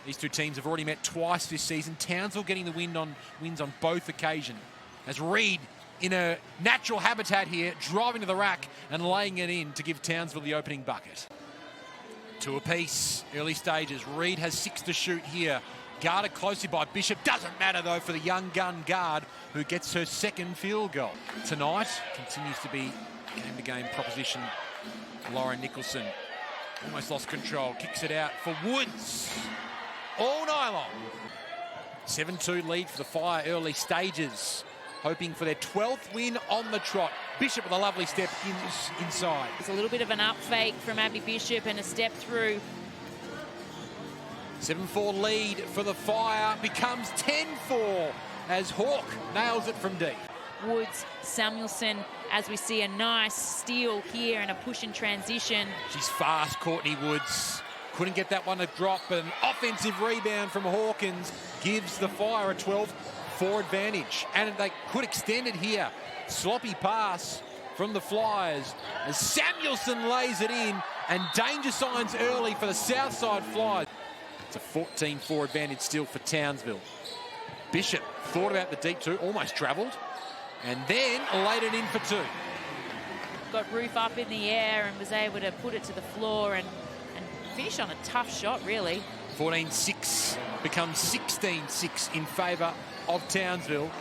These two teams have already met twice this season. Townsville getting the wins on both occasions. As Reed, in a natural habitat here, driving to the rack and laying it in to give Townsville the opening bucket. Two apiece, early stages. Reed has 6 to shoot here. Guarded closely by Bishop. Doesn't matter, though, for the young gun guard who gets her second field goal. Tonight continues to be game-to-game proposition. Lauren Nicholson almost lost control. Kicks it out for Woods. All night long. 7-2 lead for the Fire early stages. Hoping for their 12th win on the trot. Bishop with a lovely step inside. It's a little bit of an up fake from Abby Bishop and a step through. 7-4 lead for the Fire becomes 10-4 as Hawk nails it from deep. Woods, Samuelson, as we see a nice steal here and a push in transition. She's fast, Courtney Woods. Couldn't get that one to drop, but an offensive rebound from Hawkins gives the Fire a 12-4 advantage. And they could extend it here. Sloppy pass from the Flyers as Samuelson lays it in, and danger signs early for the Southside Flyers. It's a 14-4 advantage still for Townsville. Bishop thought about the deep two, almost travelled, and then laid it in for 2. Got Roof up in the air and was able to put it to the floor and finish on a tough shot, really. 14-6 becomes 16-6 in favour of Townsville.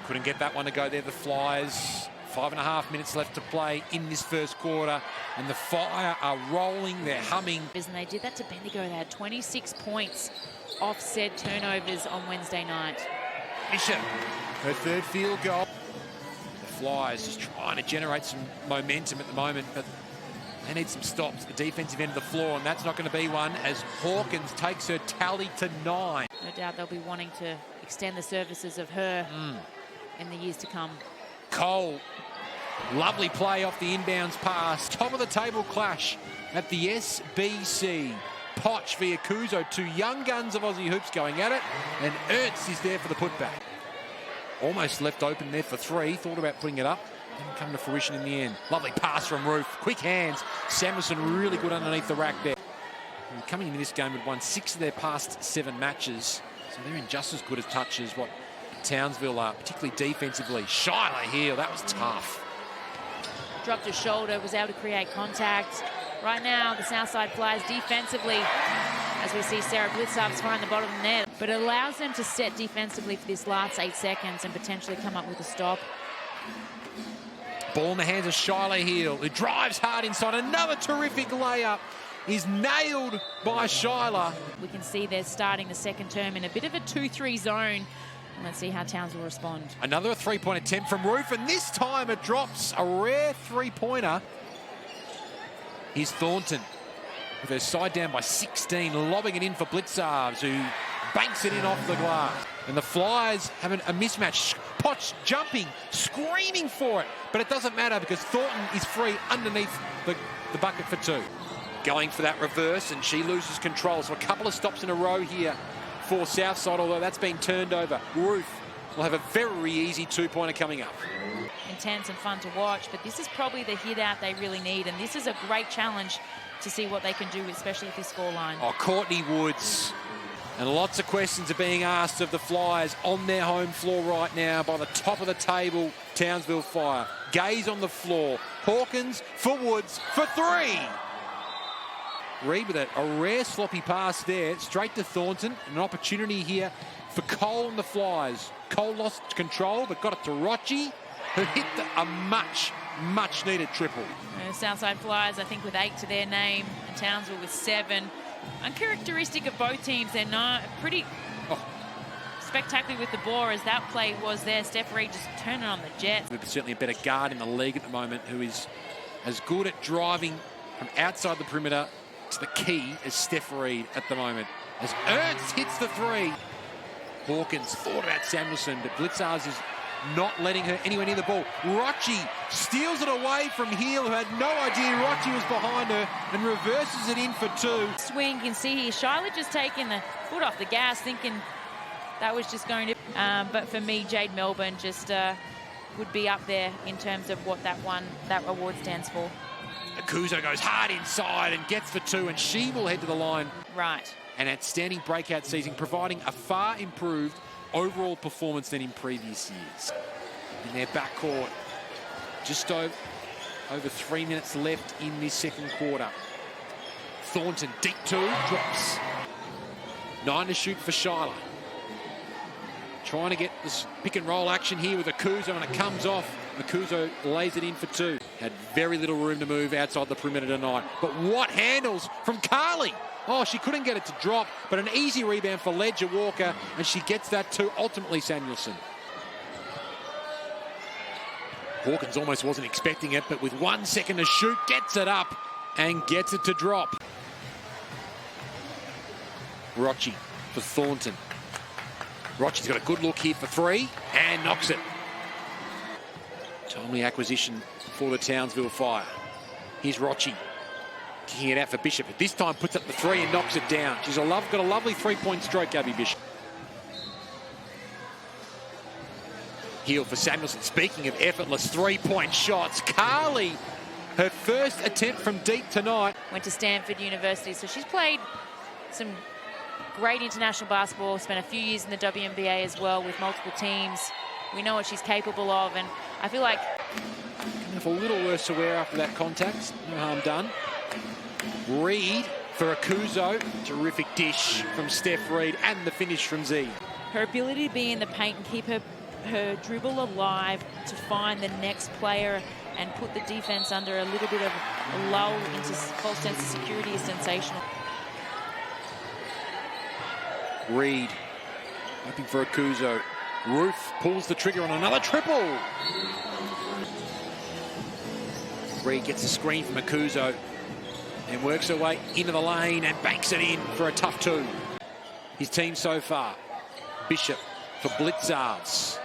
Couldn't get that one to go there, the Flyers. 5.5 minutes left to play in this first quarter, and the Fire are rolling, they're humming. And they did that to Bendigo. They had 26 points off said turnovers on Wednesday night. Bishop, her 3rd field goal. The Flyers just trying to generate some momentum at the moment, but they need some stops at the defensive end of the floor, and that's not going to be one as Hawkins takes her tally to 9. No doubt they'll be wanting to extend the services of her in the years to come. Cole, lovely play off the inbounds pass. Top of the table clash at the SBC. Potch via Kuzo, 2 young guns of Aussie hoops going at it, and Ernst is there for the putback. Almost left open there for 3, thought about putting it up, didn't come to fruition in the end. Lovely pass from Roof, quick hands. Samuelson really good underneath the rack there. And coming into this game, had won 6 of their past 7 matches, so they're in just as good a touch as what Townsville are, particularly defensively. Shyla here, that was tough. Dropped her shoulder, was able to create contact. Right now, the Southside Flyers defensively, as we see Sarah Blitzarps find the bottom of the net, but it allows them to set defensively for this last 8 seconds and potentially come up with a stop. Ball in the hands of Shyla Heel, who drives hard inside. Another terrific layup is nailed by Shyla. We can see they're starting the second term in a bit of a 2-3 zone. And let's see how Towns will respond. Another 3-point attempt from Roof, and this time it drops. A rare 3-pointer. Here's Thornton with her side down by 16, lobbing it in for Blitzarves, who banks it in off the glass. And the Flyers having a mismatch. Potch jumping, screaming for it, but it doesn't matter because Thornton is free underneath the bucket for 2. Going for that reverse, and she loses control. So a couple of stops in a row here for Southside, although that's been turned over. Roof will have a very easy 2-pointer coming up. Intense and fun to watch, but this is probably the hit out they really need, and this is a great challenge to see what they can do, especially with this scoreline. Oh, Courtney Woods. And lots of questions are being asked of the Flyers on their home floor right now by the top of the table, Townsville Fire. Gaze on the floor. Hawkins for Woods for 3. Reed with a rare sloppy pass there, straight to Thornton. An opportunity here for Cole and the Flyers. Cole lost control, but got it to Rochi, who hit a much needed triple. Southside Flyers, I think, with 8 to their name, and Townsville with 7. Uncharacteristic of both teams, they're not pretty spectacular with the ball, as that play was there. Steph Reed just turning on the Jets. There's certainly a better guard in the league at the moment who is as good at driving from outside the perimeter to the key as Steph Reed at the moment. As Ernst hits the 3. Hawkins thought about Samuelson, but Blitzarves is not letting her anywhere near the ball. Rochi steals it away from Heel, who had no idea Rochi was behind her, and reverses it in for 2. Swing, you can see here, Charlotte just taking the foot off the gas, thinking that was just going to... but for me, Jade Melbourne just would be up there in terms of what that award stands for. Kuzo goes hard inside and gets for 2, and she will head to the line. Right. an outstanding breakout season, providing a far improved overall performance than in previous years. In their backcourt, just over 3 minutes left in this second quarter. Thornton, deep two, drops. 9 to shoot for Schuyler. Trying to get this pick and roll action here with Akuzo, and it comes off. Akuzo lays it in for 2. Had very little room to move outside the perimeter tonight. But what handles from Carly? Oh, she couldn't get it to drop, but an easy rebound for Ledger Walker, and she gets that to ultimately Samuelson. Hawkins almost wasn't expecting it, but with 1 second to shoot, gets it up and gets it to drop. Rochi for Thornton. Rochi's got a good look here for 3 and knocks it. Timely acquisition for the Townsville Fire. Here's Rochi kicking it out for Bishop, but this time puts up the 3 and knocks it down. She's got a lovely 3-point stroke, Gabby Bishop. Heel for Samuelson. Speaking of effortless 3-point shots, Carly, her first attempt from deep tonight. Went to Stanford University, so she's played some great international basketball, spent a few years in the WNBA as well with multiple teams. We know what she's capable of, and I feel like... If a little worse to wear after that contact, no harm done. Reed for Akuzo. Terrific dish from Steph Reed and the finish from Z. Her ability to be in the paint and keep her dribble alive to find the next player and put the defense under a little bit of a lull into false sense of security is sensational. Reed hoping for Akuzo. Roof pulls the trigger on another triple. Reed gets a screen from Akuzo and works her way into the lane and banks it in for a tough 2. His team so far. Bishop for Blitzards.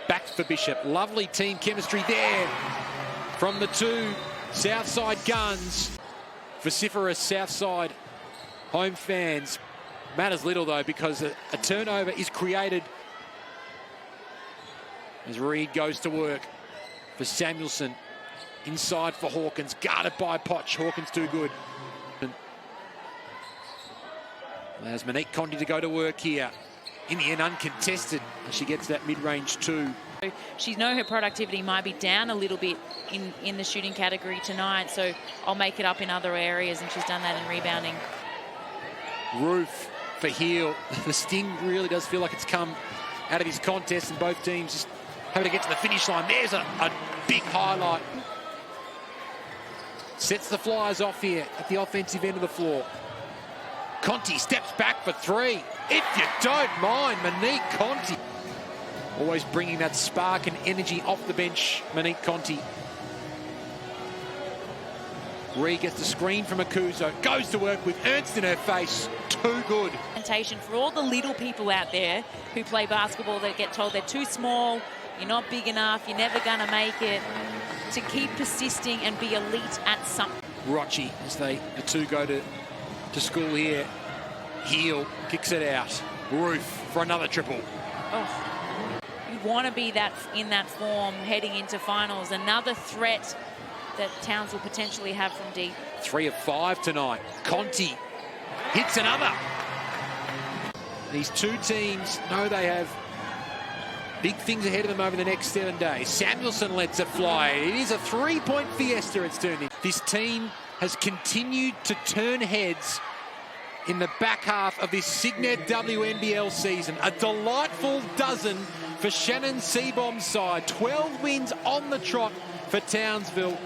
Back for Bishop. Lovely team chemistry there from the 2 Southside Guns. Vociferous Southside home fans. Matters little though, because a turnover is created as Reed goes to work for Samuelson. Inside for Hawkins, guarded by Potch. Hawkins too good. Allows Monique Conti to go to work here. In the end, uncontested, and she gets that mid-range 2. She knows her productivity might be down a little bit in the shooting category tonight, so I'll make it up in other areas, and she's done that in rebounding. Roof for Heel. The sting really does feel like it's come out of this contest, and both teams just having to get to the finish line. There's a big highlight. Sets the Flyers off here at the offensive end of the floor. Conti steps back for 3. If you don't mind, Monique Conti. Always bringing that spark and energy off the bench, Monique Conti. Reed gets the screen from Akuzo. Goes to work with Ernst in her face. Too good. For all the little people out there who play basketball that get told they're too small, you're not big enough, you're never going to make it, to keep persisting and be elite at something. Rochi, as the 2 go to school here. Heel kicks it out. Roof for another triple. Oh, you want to be in that form heading into finals. Another threat that Towns will potentially have from deep. 3 of 5 tonight. Conti hits another. These 2 teams know they have big things ahead of them over the next 7 days. Samuelson lets it fly. It is a 3-point fiesta it's turned in. This team has continued to turn heads in the back half of this Signet WNBL season. A delightful dozen for Shannon Seabomb's side. 12 wins on the trot for Townsville.